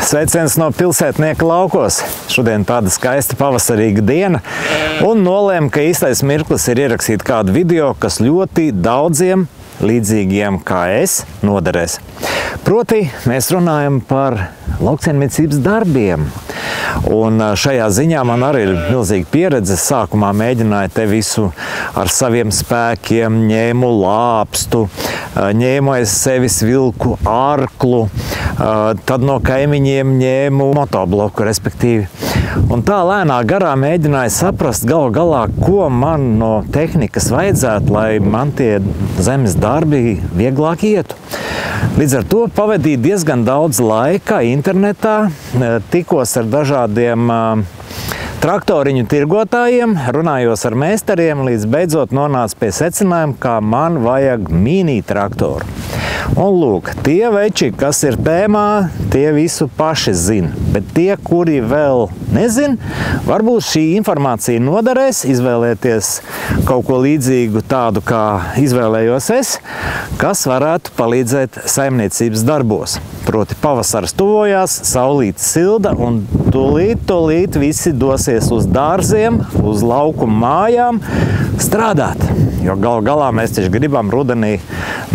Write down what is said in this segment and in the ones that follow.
Sveiciens no pilsētnieka laukos. Šodien tāda skaista pavasarīga diena un nolēmu, ka īstais mirklis ir ierakstīt kādu video, kas ļoti daudziem līdzīgiem kā es noderēs. Proti, mēs runājam par lauksaimniecības darbiem. Un šajā ziņā man arī ir milzīga pieredze. Sākumā mēģināju te visu ar saviem spēkiem, ņēmu lāpstu, ņēmu aiz sevis vilku arklu, tad no kaimiņiem ņēmu motobloku, respektīvi. Un tā lēnā garā mēģināju saprast galu galā, ko man no tehnikas vajadzētu, lai man tie zemes darbi vieglāk ietu. Līdz ar to pavadīju diezgan daudz laika internetā, tikos ar dažādiem traktoriņu tirgotājiem, runājos ar meistariem, līdz beidzot nonācu pie secinājuma, kā man vajag mini traktoru. Un lūk, tie veči, kas ir tēmā, tie visu paši zina. Bet tie, kuri vēl nezin, varbūt šī informācija noderēs izvēlēties kaut ko līdzīgu tādu, kā izvēlējos es, kas varētu palīdzēt saimniecības darbos. Proti pavasaris tuvojās, saulīte silda un tūlīt visi dosies uz dārziem, uz lauku mājām strādāt. Jo galu galā mēs taču gribam rudenī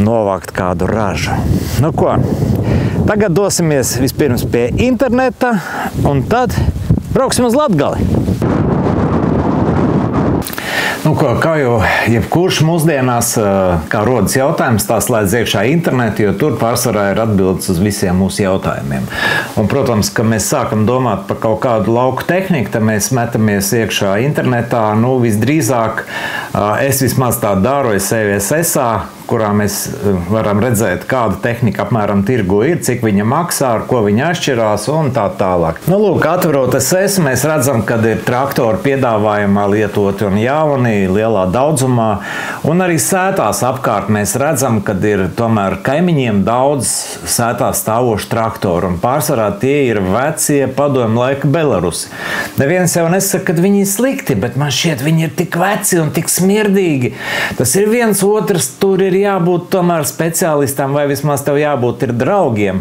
novākt kādu ražu. Nu ko, tagad dosimies vispirms pie interneta un tad brauksim uz Latgali. Nu ko, kā jau jebkurš mūsdienās, kā rodas jautājums, tā slēdz iekšā internetu, jo tur pārsvarā ir atbildes uz visiem mūsu jautājumiem. Un, protams, ka mēs sākam domāt par kaut kādu lauku tehniku, tad mēs metamies iekšā internetā. Nu, visdrīzāk, es vismaz tā daru, es eju SSA, kurā mēs varam redzēt, kāda tehnika apmēram tirgu ir, cik viņa maksā, ar ko viņa atšķirās un tā tālāk. Nu, lūk, atverot SS, mēs redzam, kad ir traktori piedāvājumā lietoti un jauni, lielā daudzumā, un arī sētās apkārt mēs redzam, kad ir tomēr kaimiņiem daudz sētā stāvošu traktoru, un pārsvarā tie ir vecie padomju laika Belarusi. Neviens jau nesaka, ka viņi ir slikti, bet man šķiet, viņi ir tik veci un tik smirdīgi. Tas ir viens otrs, tur ir jābūt tomēr speciālistam, vai vismaz tev jābūt ir draugiem,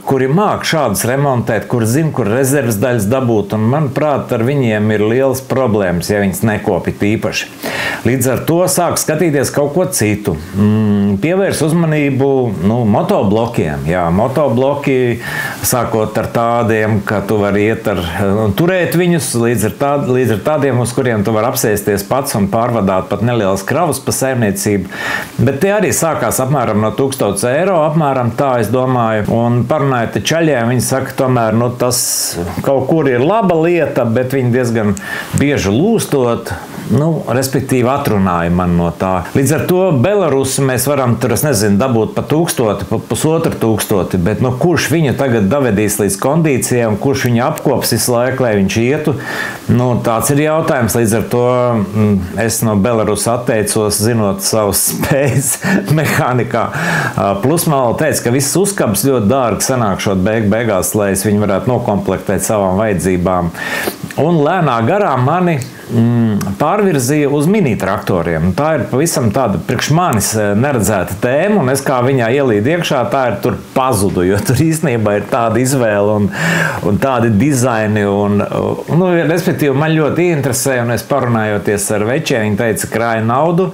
kuri māk šādus remontēt, kur zina, kur rezerves daļas dabūt, un manuprāt, ar viņiem ir liels problēmas, ja viņas nekopit īpaši. Līdz ar to sāk skatīties kaut ko citu. Pievērs uzmanību motoblokiem. Jā, motobloki, sākot ar tādiem, ka tu vari iet turēt viņus, līdz ar tādiem, uz kuriem tu vari apsēsties pats un pārvadāt pat nelielas kravas pa saimniecību. Bet tie arī sākās apmēram no 1000 eiro, apmēram tā, es domāju. Un parunājot ar čaļiem, viņi saka, tomēr, tas kaut kur ir laba lieta, bet viņi diezgan bieži lūstot, respektīvi atrunāja man no tā. Līdz ar to Belarusu mēs varam tur, es nezinu, dabūt pa 1000, pa 1500, bet kurš viņu tagad davedīs līdz kondīcijām, kurš viņu apkops visu laiku, lai viņš ietu? Tāds ir jautājums. Līdz ar to es no Belarusa atteicos, zinot savus spējas mehānikā. Plus man teica, ka viss uzkabs ļoti dārgi sanākšot beigās, lai es viņu varētu nokomplektēt savām vajadzībām. Un lēnā garā mani pārvirzīja uz mini traktoriem. Tā ir pavisam tāda priekš manis neredzēta tēma, un es kā viņā ielīdu iekšā, tā ir tur pazudu, jo tur īstenībā ir tāda izvēle un tādi dizaini, respektīvi man ļoti interesē, un es parunājoties ar večiem, viņi teica, krāj naudu,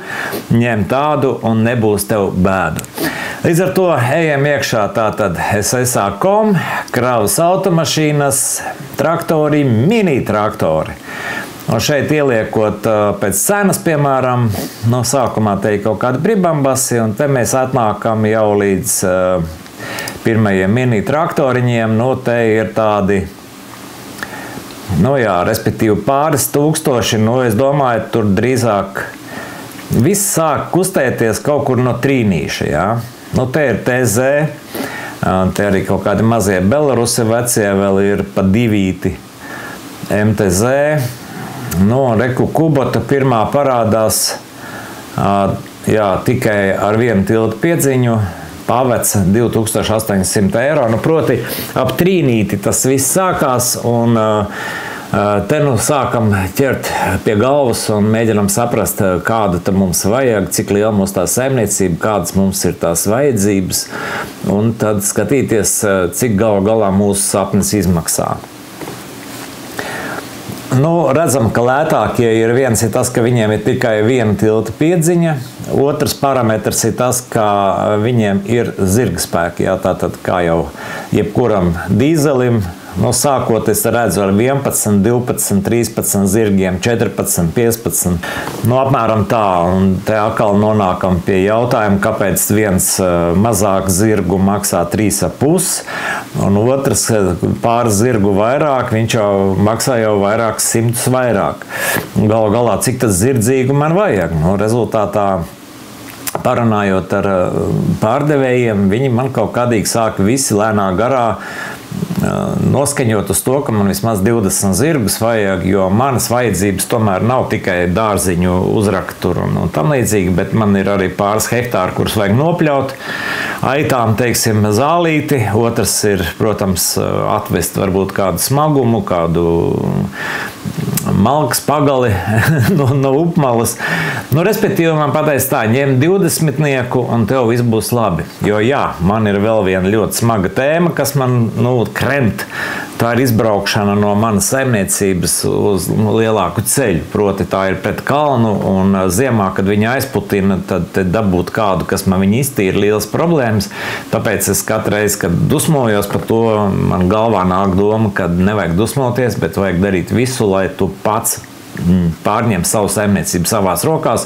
ņem tādu un nebūs tev bēdu. Līdz ar to ejam iekšā tātad SSA.com, kravas automašīnas, traktori, mini traktori. Un šeit ieliekot pēc cenas, piemēram, sākumā te ir kaut kādi bribambasi, un te mēs atnākam jau līdz pirmajiem mini traktoriņiem. Te ir tādi, respektīvi pāris tūkstoši, es domāju, tur drīzāk viss sāk kustēties kaut kur no trīnīša, jā. Te ir TZ, te arī kaut kādi mazie Belarusi vecie, vēl ir pa divīti MTZ. Reku Kubota pirmā parādās, tikai ar vienu tiltu piedziņu, paveca 2800 eiro. Proti, ap trīnīti tas viss sākās, un Te nu sākam ķert pie galvas un mēģinam saprast, kāda tad mums vajag, cik liela mums tā saimniecība, kādas mums ir tās vajadzības, un tad skatīties, cik galā mūsu sapnis izmaksā. Nu, redzam, ka lētākie ir viens ir tas, ka viņiem ir tikai viena tilta piedziņa, otrs parametrs ir tas, ka viņiem ir zirgspēki, jā, tātad kā jau jebkuram dīzelim. No sākot es redzu ar 11, 12, 13 zirgiem, 14, 15. No apmēram tā, un te atkal nonākam pie jautājuma, kāpēc viens mazāk zirgu maksā 3,5, un otrs pāris zirgu vairāk, viņš jau maksā jau vairākus simtus vairāk. Galu galā, cik tas zirdzīgu man vajag? Nu, rezultātā parunājot ar pārdevējiem, viņi man kaut kādīgi sāk visi lēnā garā noskaņot uz to, ka man vismaz 20 zirgus vajag, jo manas vajadzības tomēr nav tikai dārziņu uzraktur un tam līdzīgi, bet man ir arī pāris hektāri, kurus vajag nopļaut, aitām, teiksim, zālīti, otrs ir, protams, atvest varbūt kādu smagumu, kādu malkas pagali no upmalas. Nu, respektīvi, man pateica tā, ņem 20 un tev viss būs labi. Jo jā, man ir vēl viena ļoti smaga tēma, kas man, kremt. Tā ir izbraukšana no manas saimniecības uz lielāku ceļu. Proti tā ir pret kalnu un ziemā, kad viņa aizputina, tad dabūt kādu, kas man viņa iztīra liels problēmas. Tāpēc es katru reizi, kad dusmojos par to, man galvā nāk doma, ka nevajag dusmoties, bet vajag darīt visu, lai tu pats pārņem savu saimniecību savās rokās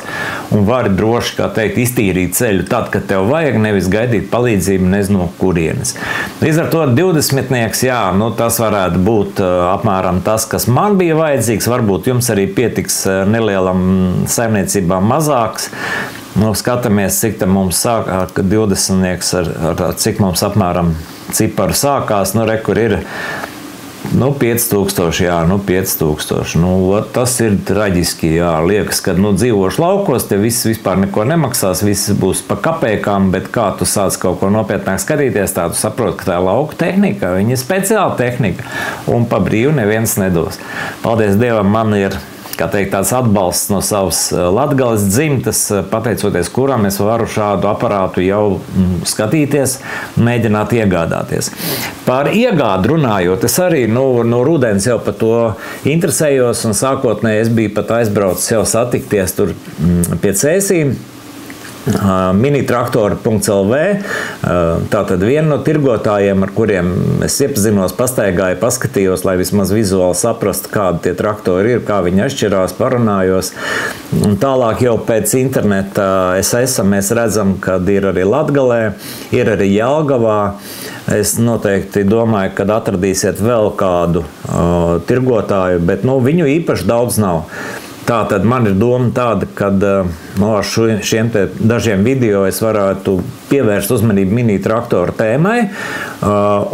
un vari droši, kā teikt, iztīrīt ceļu tad, kad tev vajag, nevis gaidīt palīdzību nezinu kurienes. Līdz ar to 20, jā, tas varētu būt apmēram tas, kas man bija vajadzīgs. Varbūt jums arī pietiks nelielam saimniecībām mazāks. Skatāmies, cik tam mums sāk, 20 ar cik mums apmēram ciparu sākās, kur ir 5000, jā, 5000. Tas ir traģiski, jā. Liekas, ka dzīvošu laukos, te viss vispār neko nemaksās, viss būs pa kapēkām, bet kā tu sāc kaut ko nopietnāk skatīties, tā tu saproti, ka tā ir lauka tehnika, viņa ir speciāla tehnika, un pa brīvu neviens nedos. Paldies Dievam, man ir, kā teikt, tāds atbalsts no savas Latgales dzimtas, pateicoties kuram es varu šādu aparātu jau skatīties, mēģināt iegādāties. Par iegādu runājot, es arī no rudens jau par to interesējos, un sākotnēji es biju pat aizbraucis jau satikties tur pie Cēsīm. Minitraktori.lv, tātad viena no tirgotājiem, ar kuriem es iepazinos, pastaigāju, paskatījos, lai vismaz vizuāli saprastu, kādi tie traktori ir, kā viņi atšķirās, parunājos. Un tālāk jau pēc interneta mēs redzam, kad ir arī Latgalē, ir arī Jelgavā. Es noteikti domāju, kad atradīsiet vēl kādu tirgotāju, bet viņu īpaši daudz nav. Tātad man ir doma tāda, ka ar šiem te dažiem video es varētu pievērst uzmanību minitraktoru tēmai,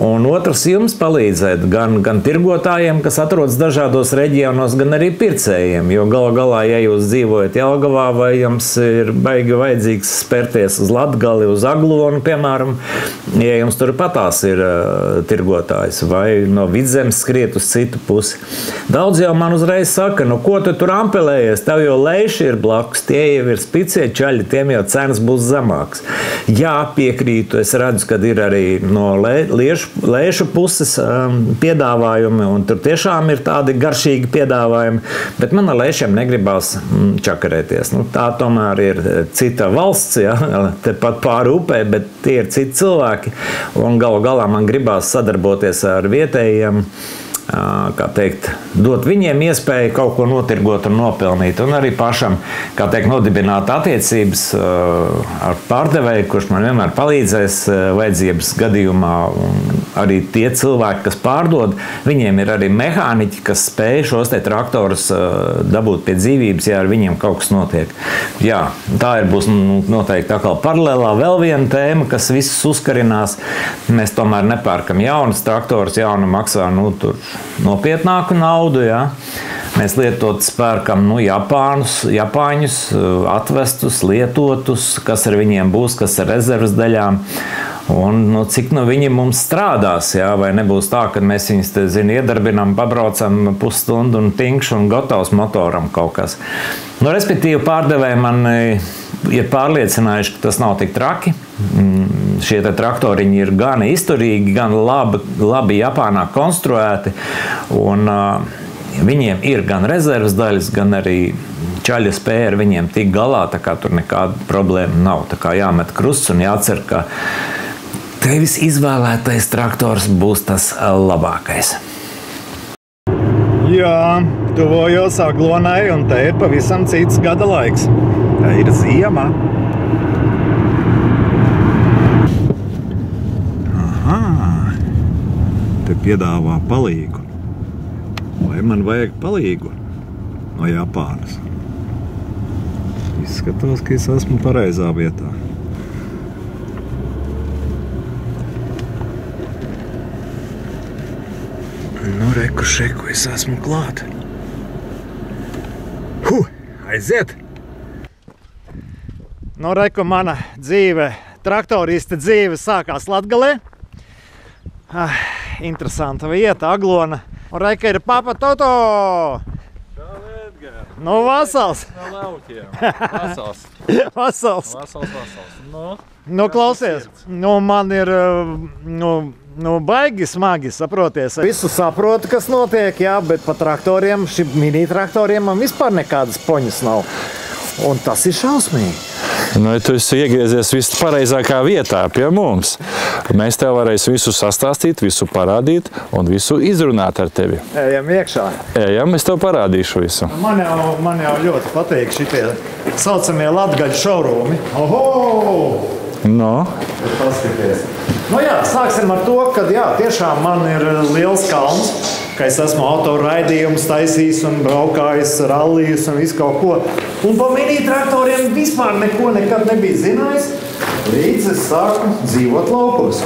un otrs jums palīdzēt gan tirgotājiem, kas atrodas dažādos reģionos, gan arī pircējiem, jo galā, ja jūs dzīvojat Jelgavā vai jums ir baigi vajadzīgs spērties uz Latgali, uz Aglonu, piemēram, ja jums tur patās ir tirgotājs vai no Vidzemes skriet uz citu pusi. Daudz jau man uzreiz saka, ko tu tur ampelējies, tev jau leiši ir blakus, tie jau ir spicie čaļi, tiem jau cenas būs zemāks. Jā, piekrītu, es redzu, ka ir arī no lēšu puses piedāvājumi, un tur tiešām ir tādi garšīgi piedāvājumi, bet man ar lēšiem negribās čakarēties. Tā tomēr ir cita valsts, ja, tepat pāri upē, bet tie ir citi cilvēki, un galu galā man gribās sadarboties ar vietējiem, kā teikt, dot viņiem iespēju kaut ko notirgot un nopelnīt, un arī pašam, kā teikt, nodibināt attiecības ar pārdevēju, kurš man vienmēr palīdzēs vajadzības gadījumā, un arī tie cilvēki, kas pārdod, viņiem ir arī mehāniķi, kas spēj šos te traktorus dabūt pie dzīvības, ja ar viņiem kaut kas notiek. Jā, tā būs noteikti atkal paralēlā vēl viena tēma, kas visus uzkarinās. Mēs tomēr nepērkam jaunus traktorus, jaunu maksā, tur nopietnāku naudu, jā. Mēs lietotus pērkam Japāņus, atvestus, lietotus, kas ar viņiem būs, kas ar rezervas daļām. Un cik viņi mums strādās, jā, vai nebūs tā, ka mēs viņus te, iedarbinām, pabraucam pusstundu un tinkš un gatavs motoram kaut kas. Respektīvi, pārdevēji man ir pārliecinājuši, ka tas nav tik traki. Šie traktoriņi ir gan izturīgi, gan labi Japānā konstruēti. Un viņiem ir gan rezerves daļas, gan arī čaļa spēja ar viņiem tik galā, tā kā tur nekāda problēma nav. Tā kā jāmet krusts un jācer, ka tevis izvēlētais traktors būs tas labākais. Jā, tuvojos Aglonai, un te ir pavisam cits gada laiks. Tā ir ziema. Aha, te piedāvā palīgu. Vai man vajag palīgu no Japānas? Izskatos, ka es esmu pareizā vietā. Reku šeku, es esmu klāt. Aiziet! Reku, mana dzīve, traktorista dzīve sākās Latgalē. Interesanta vieta, Aglona. Un Reika ir Papa Toto! Vasals! No laukiem. Vasals. Vasals. Klausies, man ir, baigi smagi, saproties. Visu saprotu, kas notiek, jā, bet pa traktoriem, šim mini traktoriem man vispār nekādas poņas nav. Un tas ir šausmīgi. Ja tu esi iegriezies vispareizākā vietā pie mums. Mēs tev varēsim visu sastāstīt, visu parādīt un visu izrunāt ar tevi. Ejam iekšā. Ejam, es tev parādīšu visu. Man jau ļoti patīk šitie saucamie latgaļu šaurūmi. Oho! Paskaties. Jā, sāksim ar to, ka jā, tiešām man ir liels kalns, ka es esmu autoraidījumus taisījis un braukājis, rallijus un visu kaut ko. Un pa mini traktoriem vispār neko nekad nebija zinājis, līdz es sāku dzīvot laukos.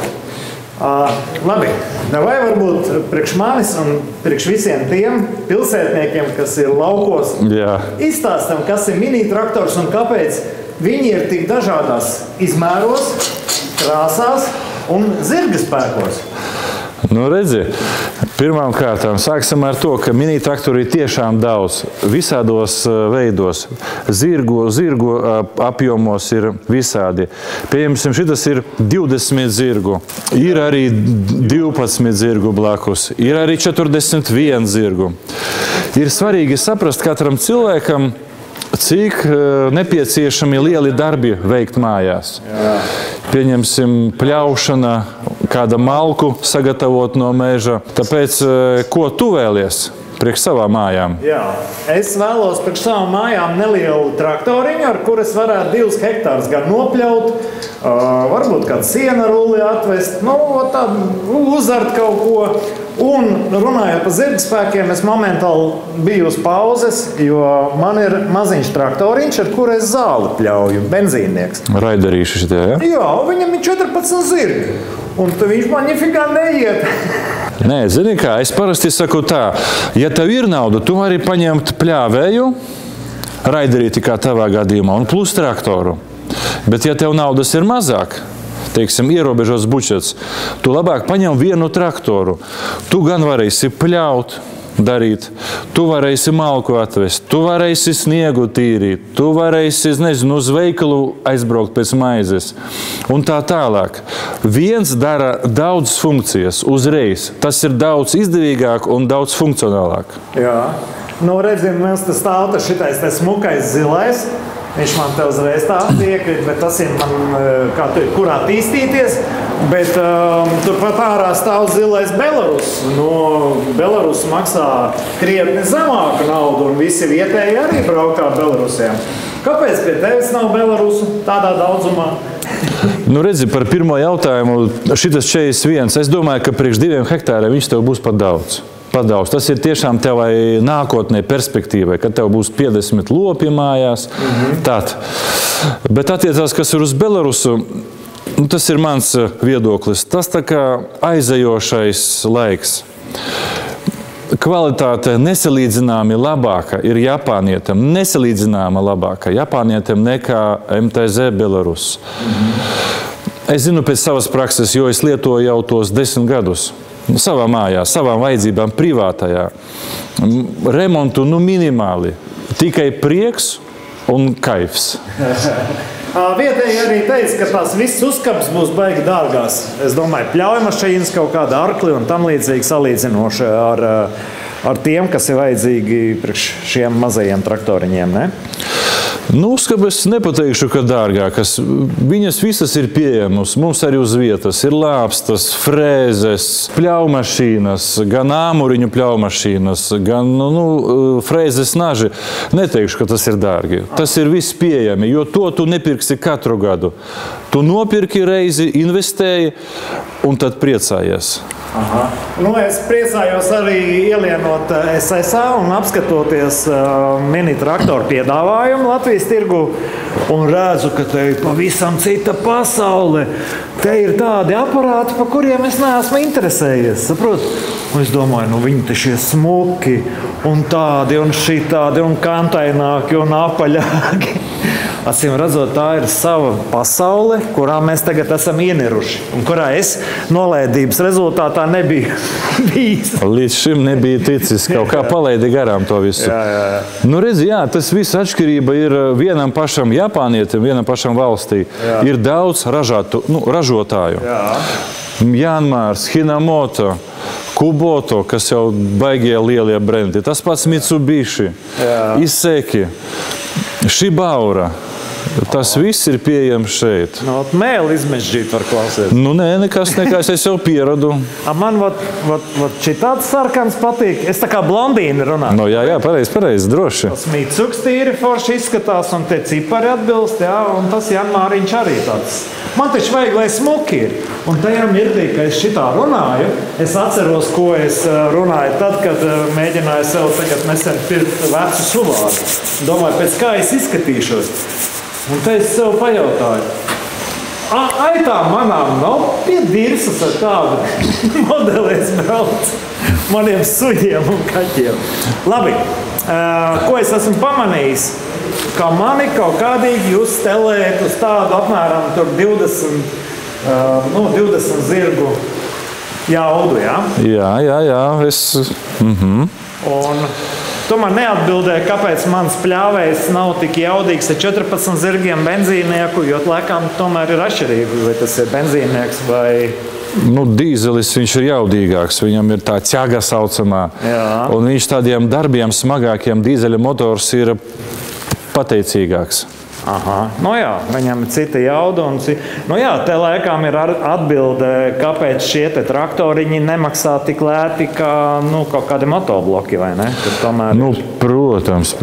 Labi, vai varbūt priekš manis un priekš visiem tiem pilsētniekiem, kas ir laukos, izstāstam, kas ir mini traktors un kāpēc viņi ir tik dažādās izmēros, krāsās un zirga spēkos. Redzi, pirmām kārtām sāksim ar to, ka mini traktori ir tiešām daudz, visādos veidos. Zirgu apjomos ir visādi. Pieņemsim, šitas ir 20 zirgu. Ir arī 12 zirgu blakus. Ir arī 41 zirgu. Ir svarīgi saprast katram cilvēkam, cik nepieciešami lieli darbi veikt mājās. Pieņemsim pļaušana, kāda malku sagatavot no meža. Tāpēc, ko tu vēlies priekš savām mājām? Jā, es vēlos priekš savām mājām nelielu traktoriņu, ar kur es varētu 2 hektārus gan nopļaut, varbūt kādu siena rulli atvest, uzart kaut ko. Un runājot par zirgspēkiem, es momentāli biju uz pauzes, jo man ir maziņš traktoriņš, ar kuru es zāli pļauju, benzīnnieks. Raiderīši šitie, ja? Jā, viņam ir 14 zirgi, un viņš man nifigā neiet. Nē, zini kā, es parasti saku tā, ja tev ir nauda, tu vari paņemt pļāvēju, raiderīti kā tavā gadījumā, un plus traktoru. Bet ja tev naudas ir mazāk, teiksim, ierobežots budžets, tu labāk paņem vienu traktoru. Tu gan varēsi pļaut, darīt, tu varēsi malku atvest, tu varēsi sniegu tīrīt, tu varēsi, nezinu, uz veikalu aizbraukt pēc maizes un tā tālāk. Viens dara daudz funkcijas uzreiz. Tas ir daudz izdevīgāk un daudz funkcionālāk. Jā. Redzim, mēs te stāv šitais te smukais zilais. Viņš man te uzreiz tā piekrīt, bet tas ir man, kā tur, kurā attīstīties. Bet turpat ārā stāv zilais Belarus. Belarus maksā krietni zemāku naudu, un visi vietēji arī braukā Belarusiem. Kāpēc pie tevis nav Belarusu tādā daudzumā? Redzi, par pirmo jautājumu, šitas 41. Es domāju, ka priekš 2 hektāriem viņš tev būs pat daudz. Tas ir tiešām tevai nākotnē perspektīvai, kad tev būs 50 lopi mājās. Tād. Bet attiecās, kas ir uz Belarusu, tas ir mans viedoklis. Tas tā kā aizejošais laiks. Kvalitāte nesalīdzināmi labāka ir Japānietam. Nesalīdzināma labāka Japānietam nekā MTZ Belarus. Es zinu pēc savas prakses, jo es lietoju jau tos 10 gadus. Savā mājā, savām vajadzībām, privātajā. Remontu minimāli. Tikai prieks un kaifs. Vietēji arī teica, ka tās visas uzkabas būs baigi dārgās. Es domāju, pļaujmašīnas, kaut kāda arkli un tam līdzīgi salīdzinoši ar tiem, kas ir vajadzīgi priekš šiem mazajiem traktoriņiem, ne? Uzkabes nepateikšu, ka dārgākas. Viņas visas ir pieejamas. Mums arī uz vietas ir lāpstas, frēzes, pļaumašīnas, gan āmuriņu pļaumašīnas, gan frēzes naži. Neteikšu, ka tas ir dārgi. Tas ir viss pieejami, jo to tu nepirksi katru gadu. Tu nopirki reizi, investēji un tad priecājies. Es priecājos arī ielienot SSA un apskatoties mini traktoru piedāvājumu Latvijas tirgu un redzu, ka te ir pavisam cita pasaule. Te ir tādi aparāti, par kuriem es neesmu interesējies, saprot? Un es domāju, viņi te šie smuki un tādi un šitādi un kantaināki un apaļāki. Acīm redzot, tā ir sava pasaule, kurā mēs tagad esam ieniruši un kurā es nolaidības rezultātā nebiju bijis. Līdz šim nebija ticis, kaut kā palaidi garām to visu. Jā. Redzi, tas viss atšķirība ir vienam pašam Japānietim, vienam pašam valstī. Jā. Ir daudz ražotāju. Jā. Janmārs, Hinamoto, Kuboto, kas jau baigie lielie brendi. Tas pats Mitsubishi, Iseki, Shibaura. Tas viss ir pieejams šeit. Mēli izmežģīt var klausēt. Nē, nekas, es jau pieradu. Man šitāds sarkans patīk. Es tā kā blondīni runāju. Jā, pareizi, droši. Tas Mitsuks tīri forši izskatās un te cipari atbilst, un tas Janmāriņš arī tāds. Man taču vajag, lai smuki ir. Un tajā mirklī, ka es šitā runāju, es atceros, ko es runāju tad, kad mēģināju sev tagad nesen pirkt vecu suvāru. Domāju, pēc kā es izskatīšos. Un te es sev pajautāju, tā manām nav pie dirsas ar tādu modeli es braucu maniem suņiem un kaķiem. Labi, ko es esmu pamanījis, ka mani kaut kādīgi jūs stelējat uz tādu apmēram 20 zirgu jaudu, jā? Jā. Un tu man neatbildēji, kāpēc mans pļāvējs nav tik jaudīgs ar 14 zirgiem benzīnieku, jo laikam tomēr ir atšķirība, vai tas ir benzīnieks vai... Dīzelis viņš ir jaudīgāks, viņam ir tā ķaga saucamā. Jā. Un viņš tādiem darbiem smagākiem dīzeļa motors ir pateicīgāks. Viņam ir cita jauda. Te laikam ir atbilde, kāpēc šie te traktoriņi nemaksā tik lēti kā kaut kādi motobloki, vai ne? Protams.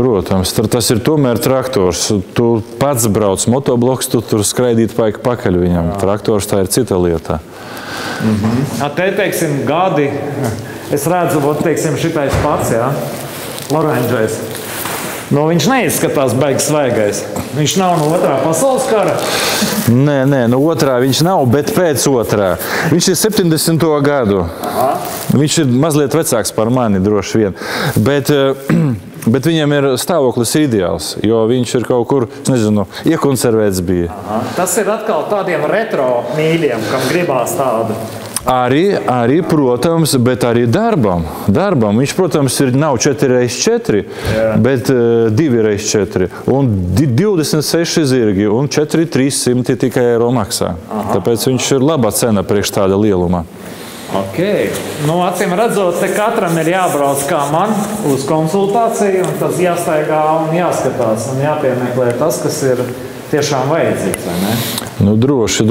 Tas ir tomēr traktors. Tu pats brauc motobloks, tu tur skraidīt pakaļ viņam. Traktors tā ir cita lieta. Te, teiksim, gadi. Es redzu, šitais pats, oranžais. Viņš neizskatās baigi svaigais. Viņš nav no otrā pasaules kara. Nē, no otrā viņš nav, bet pēc otrā. Viņš ir 70. gadu. Viņš ir mazliet vecāks par mani, droši vien. Bet viņam ir stāvoklis ideāls, jo viņš ir kaut kur, iekonservēts bija. Tas ir atkal tādiem retro mīļiem, kam gribās tādu. Arī, protams, bet arī darbam. Viņš, protams, nav 4x4, bet 2x4 un 26 zirgi un 4,300 tikai eiro maksā. Tāpēc viņš ir laba cena priekš tāda lieluma. Acīm redzot, te katram ir jābrauc kā man uz konsultāciju, un tas jāstaigā un jāskatās un jāpiemeklē tas, kas ir tiešām vajadzīgs, vai ne? Droši.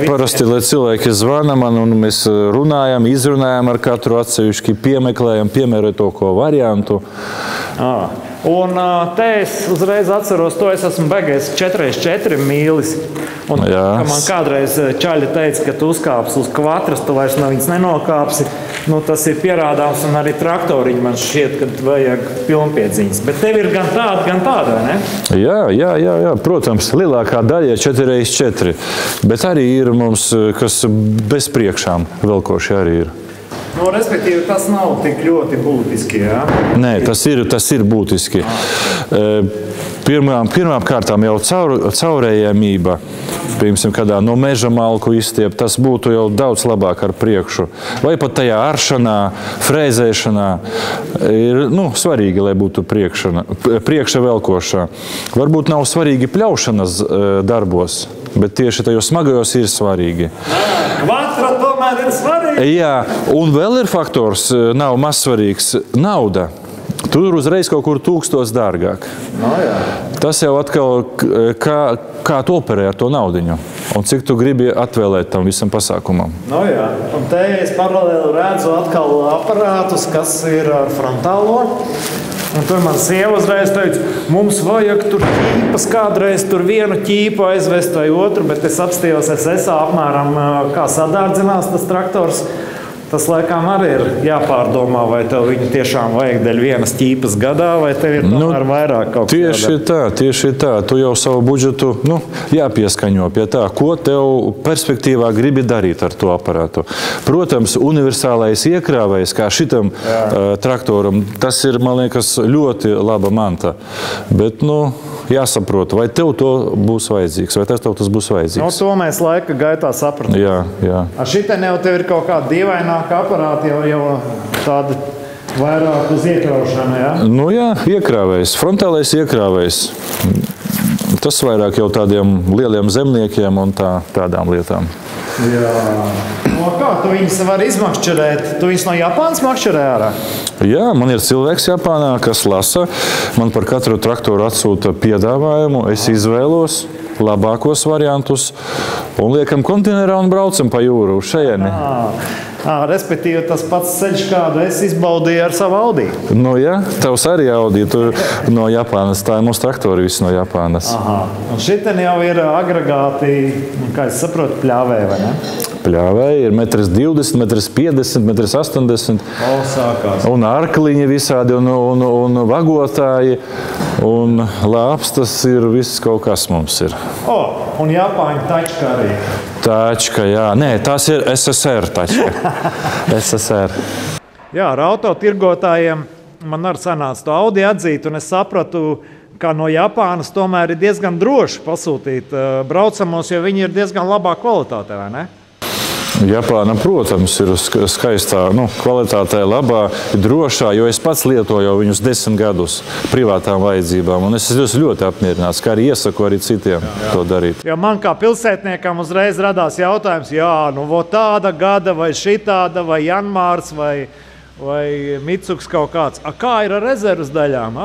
Parasti, lai cilvēki zvana man, un mēs runājam, izrunājam ar katru atsevišķi, piemeklējam, piemērojam to, ko variantu. Un te es uzreiz atceros, to es esmu beigais 4x4 mīlis. Un man kādreiz čaļi teica, ka tu uzkāpsi uz kvatras, tu vairs no viņas nenokāpsi. Tas ir pierādāms, un arī traktoriņi man šķiet, ka vajag pilnpiedziņas. Bet tev ir gan tāda, vai ne? Jā, protams, lielākā daļa ir 4x4, bet arī ir mums, kas bez priekšām velkoši arī ir. Respektīvi, tas nav tik ļoti būtiski, jā? Nē, tas ir būtiski. Pirmām kārtām jau caurējamība, piemēram, kādā no meža malku izstiep, tas būtu jau daudz labāk ar priekšu. Vai pat tajā aršanā, frēzēšanā ir svarīgi, lai būtu priekša velkošā. Varbūt nav svarīgi pļaušanas darbos, bet tieši tajos smagajos ir svarīgi. Kvadra tomēr ir svarīgi. Jā, un vēl ir faktors, nav mazsvarīgs - nauda. Tur uzreiz kaut kur 1000 dārgāk. Tas jau atkal, kā tu operē ar to naudiņu un cik tu gribi atvēlēt tam visam pasākumam. Jā, un te es paralēli redzu atkal aparātus, kas ir ar frontālo. Un tur man sieva uzreiz teica, mums vajag tur ķīpas kādreiz, tur vienu ķīpu aizvest vai otru, bet es apstījos SSA apmēram, kā sadārdzinās tas traktors. Tas laikam arī ir jāpārdomā, vai tev viņu tiešām vajag dēļ vienas ķīpas gadā, vai tev ir tomēr vairāk kaut kā. Tieši tā. Tu jau savu budžetu jāpieskaņo pie tā, ko tev perspektīvā gribi darīt ar to aparātu. Protams, universālais iekrāvējs, kā šitam traktoram, tas ir, man liekas, ļoti laba manta. Bet, jāsaprot, vai tev to būs vajadzīgs, vai tev tas būs vajadzīgs. To mēs laika gaitā sapratām. Jā. Ar šitien jau tev ir kaut kāda dīvaināka aparāti, jau tādi vairāk uz iekraušanu, jā? Jā, iekrāvējs, frontālais iekrāvējs. Tas vairāk jau tādiem lieliem zemniekiem un tādām lietām. Jā. Kā tu viņus vari izmakšķerēt? Tu viņus no Japānas makšķerē ārā? Jā, man ir cilvēks Japānā, kas lasa. Man par katru traktoru atsūta piedāvājumu. Es izvēlos labākos variantus un liekam konteinerā un braucam pa jūru uz šejieni. Respektīvi, tas pats ceļš, kādu es izbaudīju ar savu Audi. Jā, tavs arī Audi, tur no Japānas. Tā ir mūsu traktori visi no Japānas. Un šitien jau ir agregāti, kā es saprotu, pļāvēji, vai ne? Pļāvēji ir 1,20 m, 1,50 m, 1,80 m. Sākās. Un arkliņi visādi, un vagotāji, un lāpstas ir viss kaut kas mums ir. Un Japāņu tačka arī. Tačka, jā. Nē, tās ir SSR tačka. SSR. Jā, ar autotirgotājiem man arī sanāca to Audi atzīt, un es sapratu, ka no Japānas tomēr ir diezgan droši pasūtīt braucamos, jo viņi ir diezgan labā kvalitātē, vai ne? Japāna, protams, ir skaistā kvalitātē, labā, drošā, jo es pats lietoju viņus 10 gadus privātām vajadzībām, un es esmu ļoti apmierināts, kā arī iesaku arī citiem to darīt. Jo man kā pilsētniekam uzreiz radās jautājums, tāda gada vai šitāda vai Janmārs vai Mitsuks kaut kāds. Kā ir ar rezervas daļām?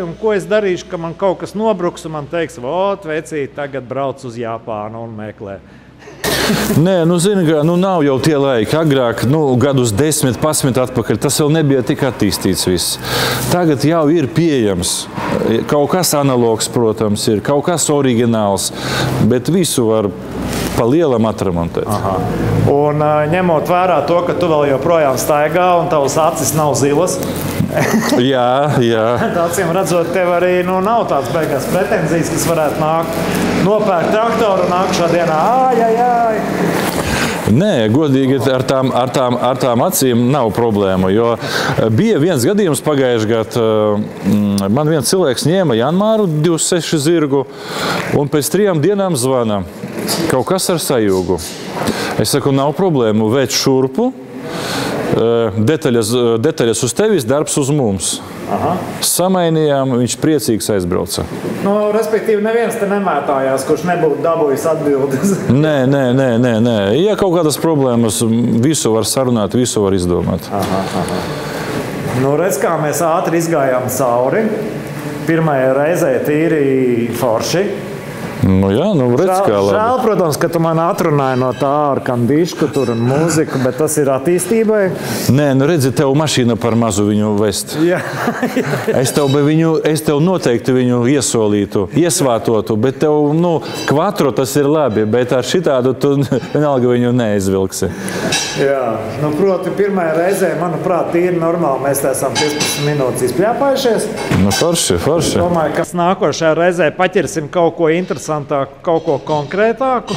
Un ko es darīšu, ka man kaut kas nobruks un man teiks, vecīt, tagad brauc uz Japānu un meklē. Nē, zini, nav jau tie laiki. Agrāk, gadus 10, 11 atpakaļ, tas vēl nebija tik attīstīts viss. Tagad jau ir pieejams. Kaut kas analogs, protams, ir, kaut kas oriģināls, bet visu var pa lielam atremontēt. Un ņemot vērā to, ka tu vēl joprojām staigā un tavas acis nav zilas. Jā. Acīm redzot, tev arī nav tāds beigās pretenzijas, kas varētu nākt, nopērkt traktoru un nākt šodienā. Nē, godīgi ar tām acīm nav problēma, jo bija viens gadījums pagājuši gadu. Man viens cilvēks ņēma Janmāru 26 zirgu un pēc 3 dienām zvana. Kaut kas ar sajūgu. Es saku, nav problēmu, veic šurpu. Detaļas uz tevis, darbs uz mums. Samainījām, viņš priecīgs aizbrauca. Respektīvi, neviens te nemētājās, kurš nebūtu dabūjis atbildes. Nē. Ja kaut kādas problēmas, visu var sarunāt, visu var izdomāt. Redz, kā mēs ātri izgājām cauri. Pirmajai reizē tīri forši. Redz, kā labi. Žēl, protams, ka tu man atrunāji no tā ar kandišku tur un mūziku, bet tas ir attīstībai. Nē, redzi, tev mašīna par mazu viņu vest. Jā. Es tev noteikti viņu iesolītu, iesvātotu, bet tev, kvatro tas ir labi, bet ar šitādu tu vienalga viņu neizvilksi. Jā, proti, pirmajā reizē, manuprāt, ir normāli, mēs esam 15 minūtes izpļāpājušies. Forši. Domāju, ka nākošajā reizē paķersim kaut ko interesantāku, kaut ko konkrētāku.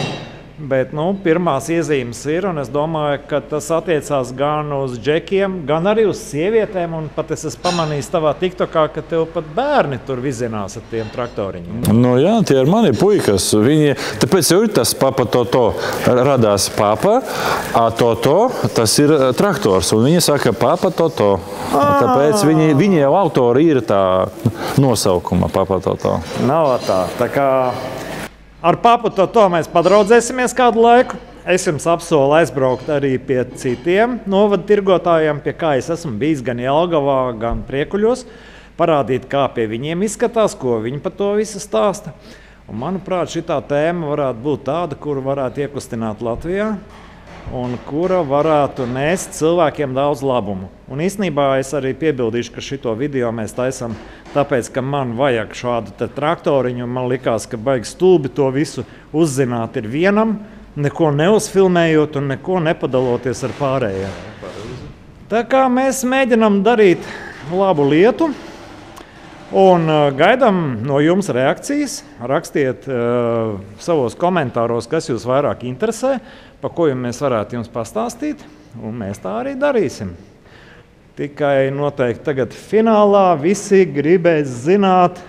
bet pirmās iezīmes ir, un es domāju, ka tas attiecās gan uz džekiem, gan arī uz sievietēm, un pat es esmu pamanījis tavā TikTokā, ka tev pat bērni tur vizinās ar tiem traktoriņiem. Nu jā, tie ir mani puikas. Viņi, tāpēc jau ir tas papa Toto, radās papa, a Toto, tas ir traktors, un viņi saka papa Toto. Tāpēc viņi jau autori ir tā nosaukuma papa Toto. Nav tā. Tā kā ar papu Toto mēs padraudzēsimies kādu laiku. Es jums apsolu aizbraukt arī pie citiem novadu tirgotājiem, pie kā es esmu bijis gan Jelgavā, gan Priekuļos, parādīt, kā pie viņiem izskatās, ko viņi par to visu stāsta. Un, manuprāt, šitā tēma varētu būt tāda, kuru varētu iekustināt Latvijā, un kura varētu nest cilvēkiem daudz labumu. Un īstenībā es arī piebildīšu, ka šito video mēs taisam tāpēc, ka man vajag šādu traktoriņu, un man likās, ka baigi stulbi to visu uzzināt ir vienam, neko neuzfilmējot un neko nepadaloties ar pārējiem. Tā kā mēs mēģinam darīt labu lietu, un gaidām no jums reakcijas. Rakstiet savos komentāros, kas jūs vairāk interesē, par ko mēs varētu jums pastāstīt, un mēs tā arī darīsim. Tikai noteikti tagad finālā visi gribēs zināt,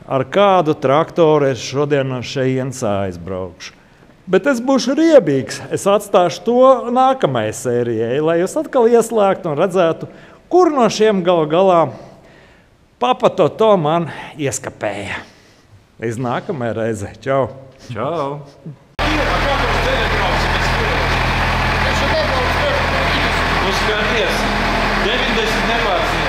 ar kādu traktoru es šodien no šejienes aizbraukšu. Bet es būšu riebīgs. Es atstāšu to nākamajai sērijai, lai jūs atkal ieslēgtu un redzētu, kur no šiem galu galā papa Toto man ieskapēja. Līdz nākamajai reizei. Čau! Čau! Skaties, 90 nepārsniedz.